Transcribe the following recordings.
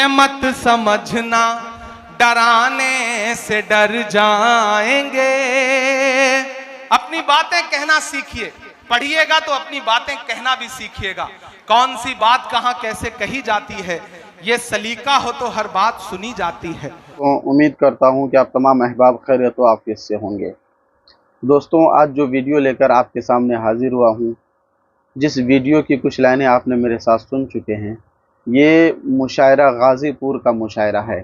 कि मत समझना डराने से डर जाएंगे। अपनी बातें कहना सीखिए, पढ़िएगा तो अपनी बातें कहना भी सीखिएगा। कौन सी बात कहाँ कैसे कही जाती है, ये सलीका हो तो हर बात सुनी जाती है। तो उम्मीद करता हूँ कि आप तमाम अहबाब खैरियत तो आपके से होंगे। दोस्तों, आज जो वीडियो लेकर आपके सामने हाजिर हुआ हूँ, जिस वीडियो की कुछ लाइनें आपने मेरे साथ सुन चुके हैं, ये मुशायरा गाज़ीपुर का मुशायरा है।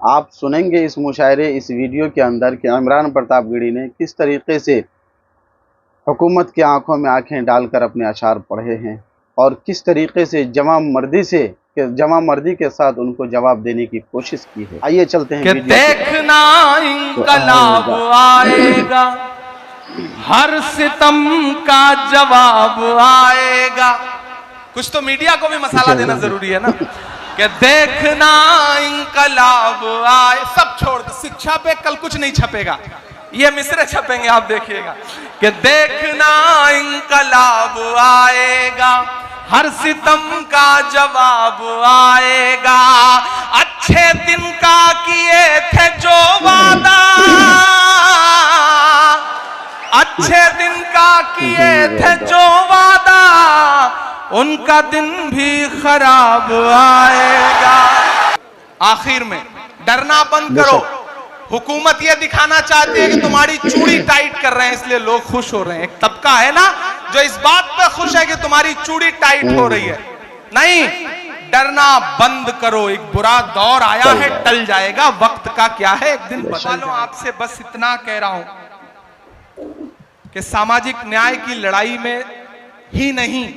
आप सुनेंगे इस मुशायरे, इस वीडियो के अंदर कि इमरान प्रतापगढ़ी ने किस तरीके से हुकूमत की आंखों में आंखें डालकर अपने अशार पढ़े हैं और किस तरीके से जमा मर्दी के साथ उनको जवाब देने की कोशिश की है। आइए चलते हैं कि देखना इंकलाब आएगा, हर सितम का जवाब आएगा। कुछ तो मीडिया को भी मसाला देना जरूरी है ना, कि देखना इंकलाब आए। सब छोड़ दो, शिक्षा पे कल कुछ नहीं छपेगा, ये मिसरे छपेंगे, आप देखिएगा। कि देखना इंकलाब आएगा, हर सितम का जवाब आएगा। अच्छे दिन का किए थे जो वादा, अच्छे दिन का किए थे जो वादा, उनका दिन भी खराब आएगा। आखिर में डरना बंद करो। हुकूमत ये दिखाना चाहती है कि तुम्हारी चूड़ी टाइट कर रहे हैं, इसलिए लोग खुश हो रहे हैं। एक तबका है ना जो इस बात पे खुश है कि तुम्हारी चूड़ी टाइट हो रही है। नहीं, डरना बंद करो। एक बुरा दौर आया है, टल जाएगा। वक्त का क्या है, एक दिन बदल लो। आपसे बस इतना कह रहा हूं कि सामाजिक न्याय की लड़ाई में ही नहीं,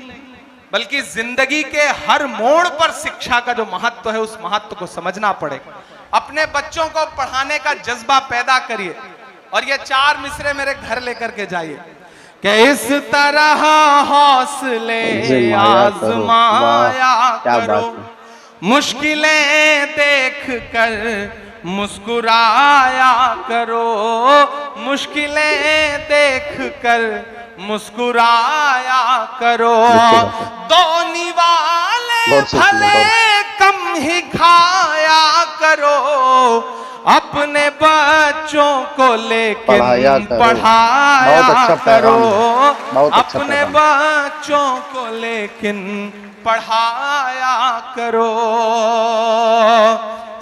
बल्कि जिंदगी के हर मोड़ पर शिक्षा का जो महत्व है, उस महत्व को समझना पड़ेगा। अपने बच्चों को पढ़ाने का जज्बा पैदा करिए और ये 4 मिसरे मेरे घर लेकर के जाइए कि इस तरह हौसले आजमाया करो, मुश्किलें देख कर मुस्कुराया करो, मुश्किलें देख कर मुस्कुराया करो। दो निवाले भले कम ही खाया करो, अपने बच्चों को लेकिन पढ़ाया करो, अपने बच्चों को लेकिन पढ़ाया करो।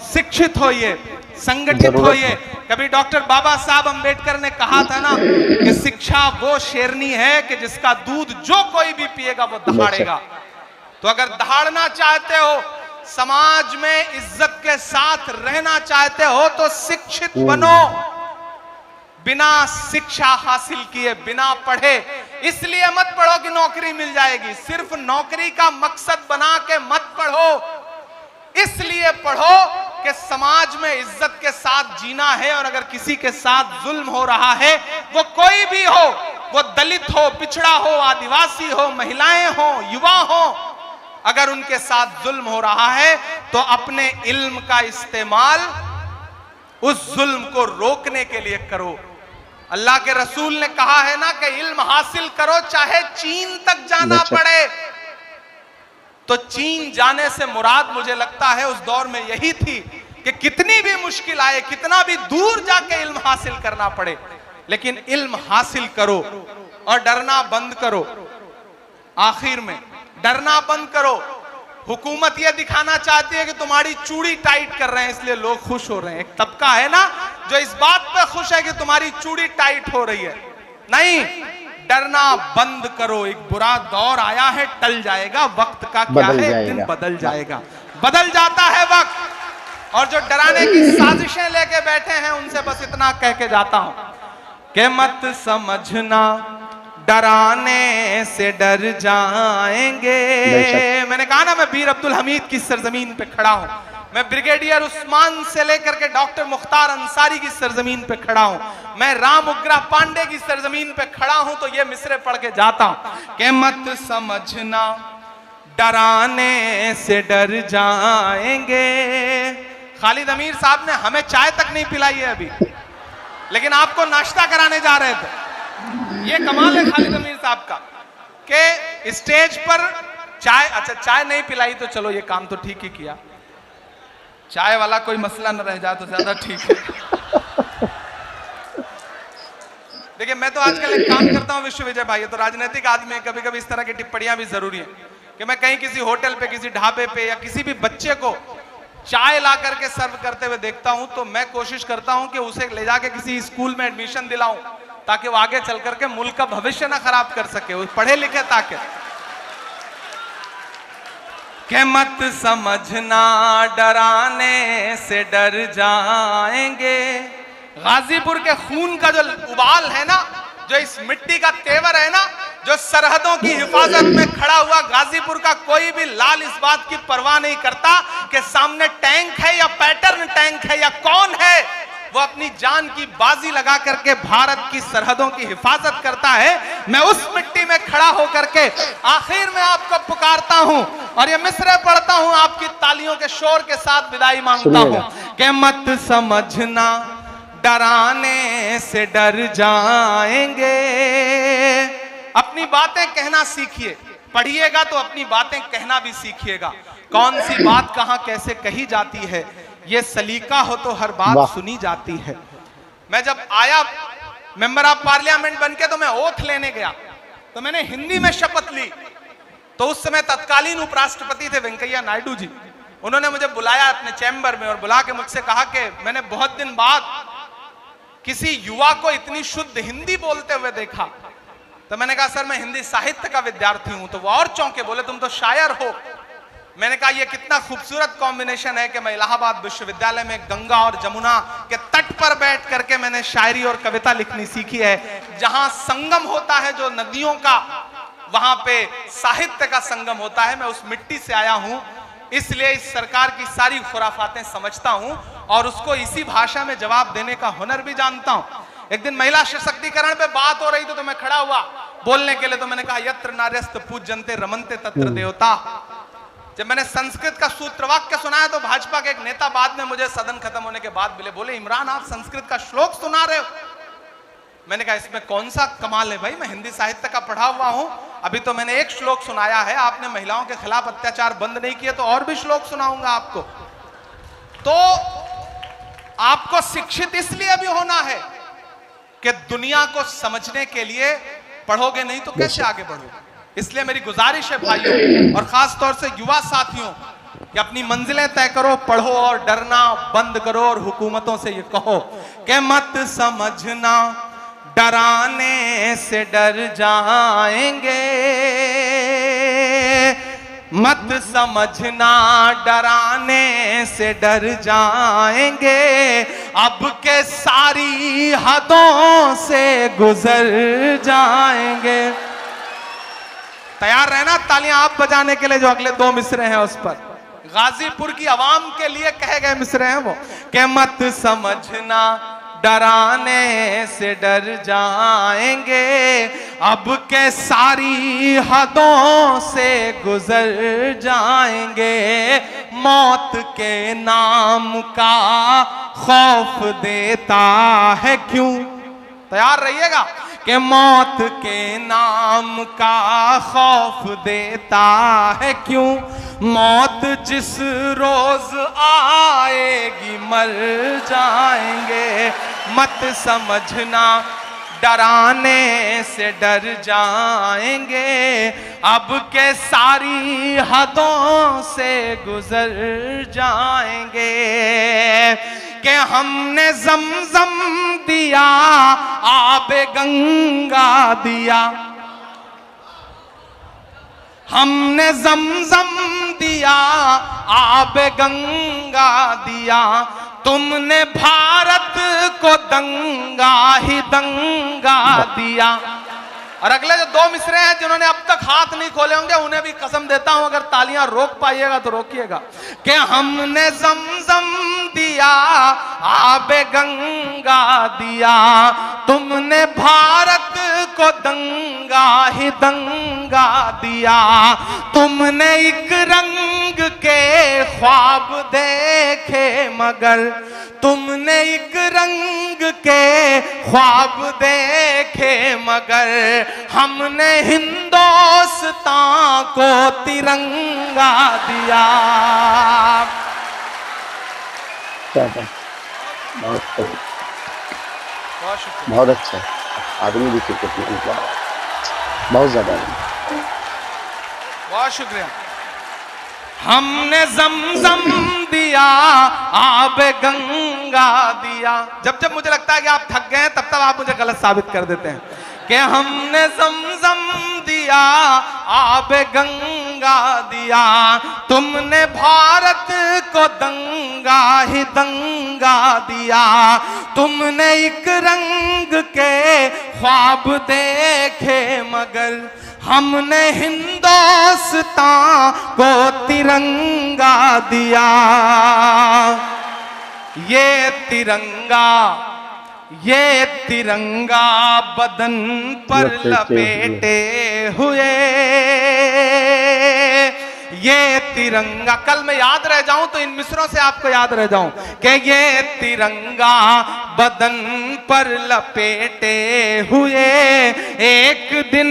शिक्षित होइए, संगठित होइए। कभी डॉक्टर बाबा साहब अंबेडकर ने कहा था ना कि शिक्षा वो शेरनी है कि जिसका दूध जो कोई भी पिएगा वो दहाड़ेगा। तो अगर दहाड़ना चाहते हो, समाज में इज्जत के साथ रहना चाहते हो, तो शिक्षित बनो। बिना शिक्षा हासिल किए, बिना पढ़े, इसलिए मत पढ़ो कि नौकरी मिल जाएगी। सिर्फ नौकरी का मकसद बना के मत पढ़ो, इसलिए पढ़ो कि समाज में इज्जत के साथ जीना है। और अगर किसी के साथ जुल्म हो रहा है, वो कोई भी हो, वो दलित हो, पिछड़ा हो, आदिवासी हो, महिलाएं हो, युवा हो, अगर उनके साथ जुल्म हो रहा है तो अपने इल्म का इस्तेमाल उस जुल्म को रोकने के लिए करो। अल्लाह के रसूल ने कहा है ना कि इल्म हासिल करो चाहे चीन तक जाना पड़े। तो चीन जाने से मुराद मुझे लगता है उस दौर में यही थी कि कितनी भी मुश्किल आए, कितना भी दूर जाके इल्म हासिल करना पड़े, लेकिन इल्म हासिल करो और डरना बंद करो। आखिर में डरना बंद करो। हुकूमत यह दिखाना चाहती है कि तुम्हारी चूड़ी टाइट कर रहे हैं, इसलिए लोग खुश हो रहे हैं। एक तबका है ना जो इस बात पे खुश है कि तुम्हारी चूड़ी टाइट हो रही है। नहीं, डरना बंद करो। एक बुरा दौर आया है, टल जाएगा। वक्त का क्या है, एक दिन बदल जाएगा। बदल जाता है वक्त। और जो डराने की साजिशें लेके बैठे हैं, उनसे बस इतना कह के जाता हूं कि मत समझना डराने से डर जाएंगे। मैंने कहा ना, मैं बीर अब्दुल हमीद की सरजमीन पे खड़ा हूं। मैं ब्रिगेडियर उस्मान से लेकर के डॉक्टर मुख्तार अंसारी की सरजमीन पे खड़ा हूं। मैं राम उग्रह पांडे की सरजमीन पे खड़ा हूं। तो ये मिसरे पढ़ के जाता हूं कि मत समझना डराने से डर जाएंगे। खालिद अमीर साहब ने हमें चाय तक नहीं पिलाई है अभी, लेकिन आपको नाश्ता कराने जा रहे थे। ये कमाल है खालिद अमीर साहब का कि स्टेज पर चाय, अच्छा चाय नहीं पिलाई तो चलो ये काम तो ठीक ही किया, चाय वाला कोई मसला न रह जाए तो ज्यादा ठीक है। देखिए, मैं तो आजकल एक काम करता हूं विश्वविजय भाई, तो राजनीतिक आदमी है, कभी कभी इस तरह की टिप्पणियां भी जरूरी है कि मैं कहीं किसी होटल पे, किसी ढाबे पे या किसी भी बच्चे को चाय ला करके सर्व करते हुए देखता हूं तो मैं कोशिश करता हूं कि उसे ले जाके किसी स्कूल में एडमिशन दिलाऊं ताकि वो आगे चल करके मुल्क का भविष्य ना खराब कर सके, वो पढ़े लिखे ताकि। के मत समझना डराने से डर जाएंगे। गाजीपुर के खून का जो उबाल है ना, जो इस मिट्टी का तेवर है ना, जो सरहदों की हिफाजत में खड़ा हुआ गाजीपुर का कोई भी लाल इस बात की परवाह नहीं करता कि सामने टैंक है या पैटर्न टैंक है या कौन है, वो अपनी जान की बाजी लगा करके भारत की सरहदों की हिफाजत करता है। मैं उस मिट्टी में खड़ा होकर के आखिर में आपको पुकारता हूं और ये मिसरे पढ़ता हूं, आपकी तालियों के शोर के साथ विदाई मांगता हूं कि मत समझना डराने से डर जाएंगे। अपनी बातें कहना सीखिए, पढ़िएगा तो अपनी बातें कहना भी सीखिएगा। कौन सी बात कहां कैसे कही जाती है, ये सलीका हो तो हर बात सुनी जाती है। मैं जब आया मेंबर ऑफ पार्लियामेंट बनके तो मैं ओथ लेने गया, तो मैंने हिंदी में शपथ ली। तो उस समय तत्कालीन उपराष्ट्रपति थे वेंकैया नायडू जी, उन्होंने मुझे बुलाया अपने चैम्बर में और बुला के मुझसे कहा कि मैंने बहुत दिन बाद किसी युवा को इतनी शुद्ध हिंदी बोलते हुए देखा। तो मैंने कहा सर, मैं हिंदी साहित्य का विद्यार्थी हूं। तो वो और चौंके, बोले तुम तो शायर हो। मैंने कहा ये कितना खूबसूरत कॉम्बिनेशन है कि मैं इलाहाबाद विश्वविद्यालय में गंगा और जमुना के तट पर बैठ करके मैंने शायरी और कविता लिखनी सीखी है। जहां संगम होता है जो नदियों का, वहां पे साहित्य का संगम होता है। मैं उस मिट्टी से आया हूं, इसलिए इस सरकार की सारी खुराफातें समझता हूं और उसको इसी भाषा में जवाब देने का हुनर भी जानता हूं। एक दिन महिला सशक्तिकरण पे बात हो रही थी तो मैं खड़ा हुआ बोलने के लिए, तो मैंने कहा यत्र नार्यस्त पूज्यन्ते रमन्ते तत्र देवता। जब मैंने संस्कृत का सूत्र वाक्य सुनाया तो भाजपा के एक नेता बाद में मुझे सदन खत्म होने के बाद बोले इमरान आप संस्कृत का श्लोक सुना रहे हो। मैंने कहा इसमें कौन सा कमाल है भाई, मैं हिंदी साहित्य का पढ़ा हुआ हूं। अभी तो मैंने एक श्लोक सुनाया है, आपने महिलाओं के खिलाफ अत्याचार बंद नहीं किए तो और भी श्लोक सुनाऊंगा आपको। तो आपको शिक्षित इसलिए भी होना है कि दुनिया को समझने के लिए पढ़ोगे नहीं तो कैसे आगे बढ़ोगे। इसलिए मेरी गुजारिश है भाइयों और खास तौर से युवा साथियों कि अपनी मंजिलें तय करो, पढ़ो और डरना बंद करो और हुकूमतों से ये कहो कि मत समझना डराने से डर जाएंगे। मत समझना डराने से डर जाएंगे, अब के सारी हदों से गुजर जाएंगे। तैयार रहना तालियां आप बजाने के लिए, जो अगले दो मिसरे हैं उस पर गाजीपुर की आवाम के लिए कहे गए मिसरे हैं वो कि मत समझना डराने से डर जाएंगे, अब के सारी हदों से गुजर जाएंगे। मौत के नाम का खौफ देता है क्यों, तैयार रहिएगा कि मौत के नाम का खौफ देता है क्यों। मौत जिस रोज आएगी मर जाएंगे। मत समझना डराने से डर जाएंगे, अब के सारी हदों से गुजर जाएंगे। कि हमने जमजम दिया आबे गंगा दिया, हमने जमजम दिया आबे गंगा दिया, तुमने भारत को दंगा ही दंगा दिया। और अगले जो दो मिसरे हैं जिन्होंने अब तक हाथ नहीं खोले होंगे उन्हें भी कसम देता हूं, अगर तालियां रोक पाइएगा तो रोकिएगा कि हमने जमजम दिया आबे गंगा दिया, तुमने भारत को दंगा ही दंगा दिया। तुमने एक रंग के ख्वाब देखे मगर, तुमने एक रंग के ख्वाब देखे मगर, हमने हिंदुस्तान को तिरंगा दिया। क्या बात, बहुत बहुत शुक्रिया। बहुत अच्छा आदमी देखिए कितना मतलब बहुत ज्यादा आदमी। बहुत शुक्रिया। हमने जमजम दिया, आब गंगा दिया। जब जब मुझे लगता है कि आप थक गए हैं तब तब आप मुझे गलत साबित कर देते हैं कि हमने जमजम दिया, आब गंगा दिया। तुमने भारत को दंगा ही दंगा दिया। तुमने एक रंग के ख्वाब देखे मगर हमने हिंदुस्तान को तिरंगा दिया। ये तिरंगा बदन पर लपेटे हुए। ये तिरंगा, कल मैं याद रह जाऊं तो इन मिसरों से आपको याद रह जाऊं कि ये तिरंगा बदन पर लपेटे हुए एक दिन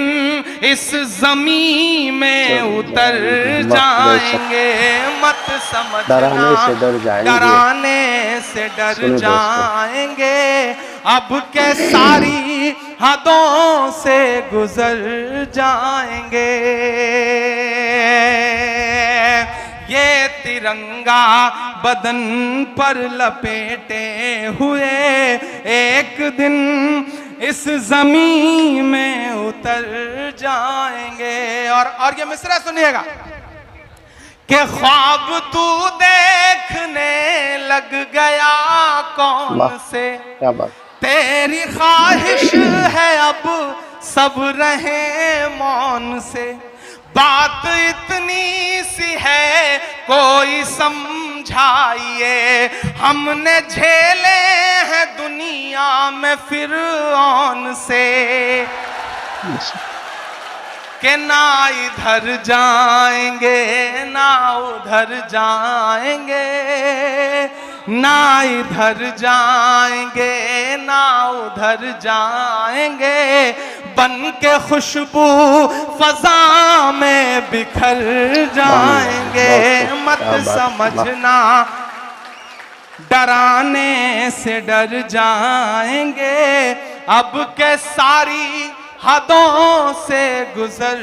इस जमीन में उतर जाएंगे। मत समझना डराने से डर जाएंगे। अब के सारी हदों से गुजर जाएंगे। ये तिरंगा बदन पर लपेटे हुए एक दिन इस जमीन में उतर जाएंगे। और ये मिसरा सुनिएगा कि ख्वाब तू देखने लग गया कौन से, क्या बात, तेरी ख्वाहिश है अब सब रहे मौन से। बात इतनी सी है कोई समझाइए, हमने झेले हैं दुनिया में फिरौन से। कि ना इधर जाएंगे ना उधर जाएंगे, ना इधर जाएंगे ना उधर जाएंगे। बन के खुशबू फजा में बिखर जाएंगे। मत समझना डराने से डर जाएंगे। अब के सारी हदों से गुजर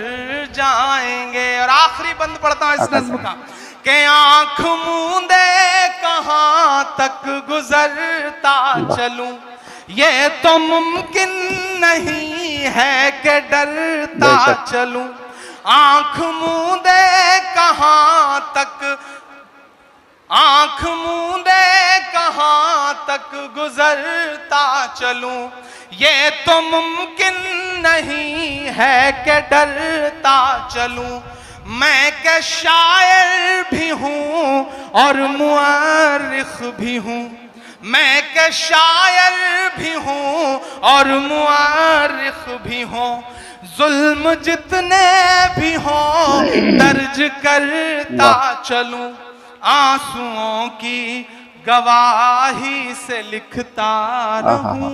जाएंगे। और आखिरी बंद पढ़ता हूं इस नज्म का कि आंख मूंदे कहां तक गुजरता चलूं, ये तो मुमकिन नहीं है कि डरता चलूं। आंख मूंदे कहां तक, आंख मूंदे कहां तक गुजरता चलूं, ये तो मुमकिन नहीं है कि डरता चलूं। मैं के शायर भी हूं और मुअर्रिख भी हूं, मैं के शायर भी हूं और मुअर्रिख भी हूं। जुल्म जितने भी हों दर्ज करता चलूं, आंसुओं की गवाही से लिखता रहूं।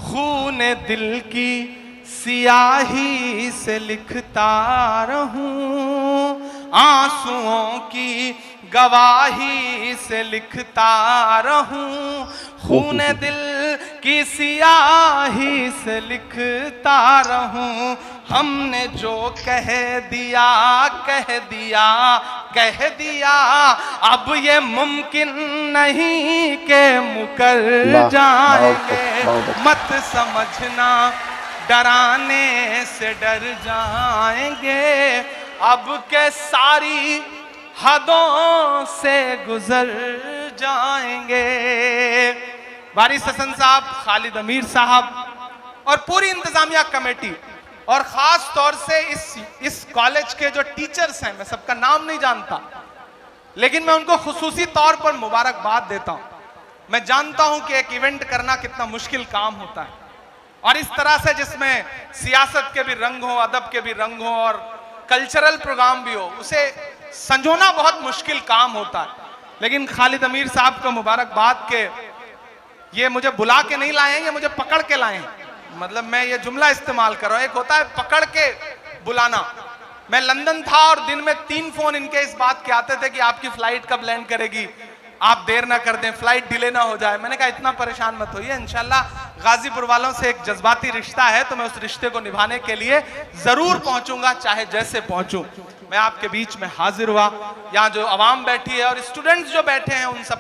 खून दिल की सियाही से लिखता रहूं, आंसुओं की गवाही से लिखता रहूं। खून दिल की सियाही से लिखता रहूं। हमने जो कह दिया कह दिया कह दिया, अब ये मुमकिन नहीं कि मुकर जाएंगे। मत समझना डराने से डर जाएंगे। अब के सारी हदों से गुजर जाएंगे। वारिस हसन साहब, खालिद अमीर साहब और पूरी इंतजामिया कमेटी और खास तौर से इस कॉलेज के जो टीचर्स हैं, मैं सबका नाम नहीं जानता लेकिन मैं उनको खुसूसी तौर पर मुबारकबाद देता हूं। मैं जानता हूं कि एक इवेंट करना कितना मुश्किल काम होता है और इस तरह से जिसमें सियासत के भी रंग हो, अदब के भी रंग हो और कल्चरल प्रोग्राम भी हो, उसे संजोना बहुत मुश्किल काम होता है। लेकिन खालिद अमीर साहब को मुबारकबाद के ये मुझे बुला के नहीं लाए हैं, ये मुझे पकड़ के लाए हैं। मतलब मैं ये जुमला इस्तेमाल कर रहा हूं, एक होता है पकड़ के बुलाना। मैं लंदन था और दिन में 3 फोन इनके इस बात के आते थे कि आपकी फ्लाइट कब लैंड करेगी, आप देर ना कर दें, फ्लाइट डिले ना हो जाए। मैंने कहा इतना परेशान मत होइए, इंशाल्लाह गाजीपुर वालों से एक जज्बाती रिश्ता है तो मैं उस रिश्ते को निभाने के लिए जरूर पहुंचूंगा, चाहे जैसे पहुंचूं। मैं आपके बीच में हाजिर हुआ, यहाँ जो आवाम बैठी है और स्टूडेंट्स जो बैठे हैं उन सब